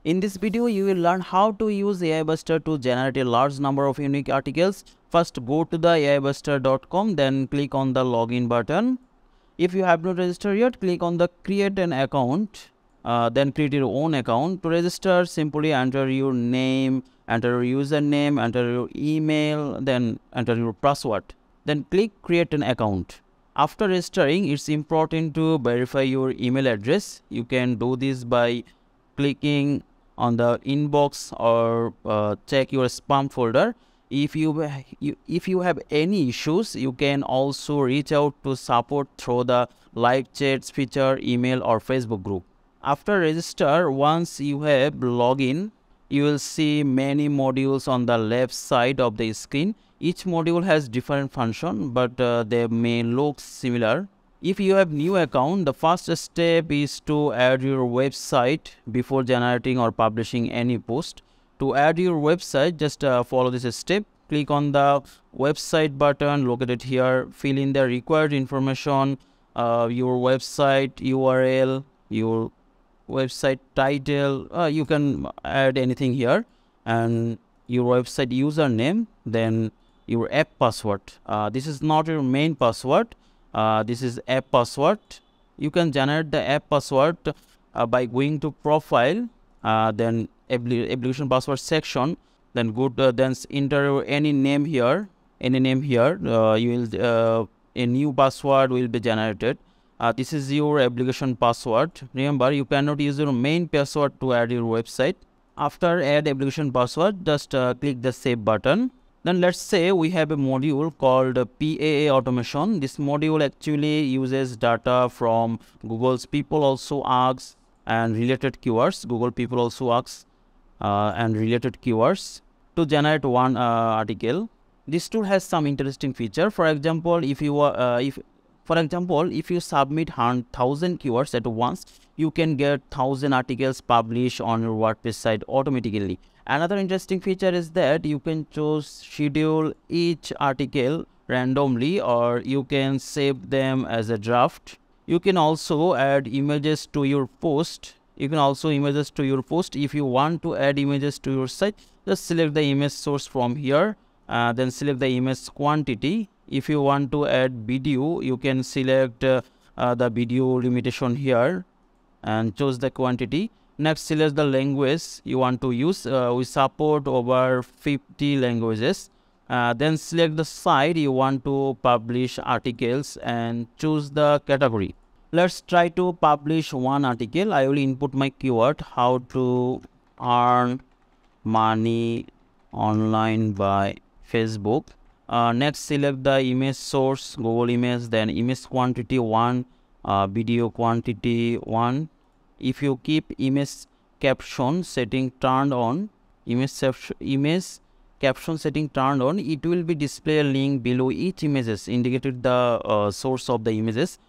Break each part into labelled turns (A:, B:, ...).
A: In this video, you will learn how to use AIBuster to generate a large number of unique articles. First, go to the AIBuster.com, then click on the login button. If you have not registered yet, click on the create an account, then create your own account. To register, simply enter your name, enter your username, enter your email, then enter your password. Then click create an account. After registering, it's important to verify your email address. You can do this by clicking on the inbox or check your spam folder. If you have any issues, you can also reach out to support through the live chats feature, email or Facebook group. After register, once you have login, you will see many modules on the left side of the screen. Each module has different function, but they may look similar. If you have new account, the first step is to add your website before generating or publishing any post. To add your website, just follow this step. Click on the website button located here. Fill in the required information, your website URL, your website title. You can add anything here, and your website username, then your app password. This is not your main password. This is app password. You can generate the app password by going to profile, then application password section, then then enter any name here. You will a new password will be generated. This is your application password. Remember, you cannot use your main password to add your website. After add application password, just click the save button. Then let's say we have a module called PAA automation. This module actually uses data from Google's People Also Asks and related keywords. Google People Also Asks and related keywords to generate one article. This tool has some interesting feature. For example, if you submit 1,000 keywords at once, you can get 1,000 articles published on your WordPress site automatically. Another interesting feature is that you can schedule each article randomly, or you can save them as a draft. You can also add images to your post. If you want to add images to your site, just select the image source from here, then select the image quantity. If you want to add video, you can select the video limitation here and choose the quantity. Next, select the language you want to use. We support over 50 languages. Then select the site you want to publish articles and choose the category. Let's try to publish one article. I will input my keyword, how to earn money online by Facebook. Next, select the image source, Google image, then image quantity 1, video quantity 1. If you keep image caption setting turned on, it will be display a link below each images indicated the source of the images.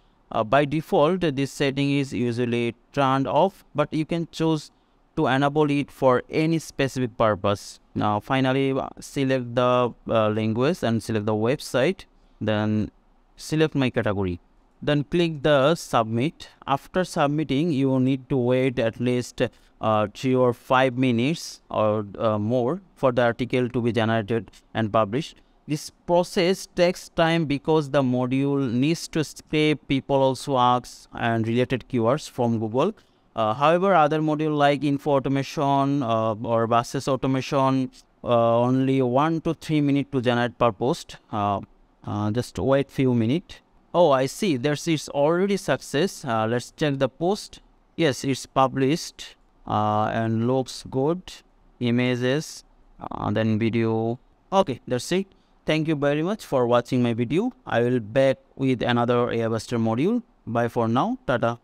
A: By default, this setting is usually turned off, but you can choose to enable it for any specific purpose. Now finally, select the language and select the website, then select my category, then click the submit. After submitting, you need to wait at least 3 or 5 minutes or more for the article to be generated and published. This process takes time because the module needs to scrape People Also Asks and related keywords from Google. However, other module like info automation or buses automation, only 1 to 3 minutes to generate per post. Just wait few minutes. Oh, I see, it's already success. Let's check the post. Yes, it's published and looks good. Images, then video. Okay, that's it. Thank you very much for watching my video. I will back with another AIBuster module. Bye for now. Tata.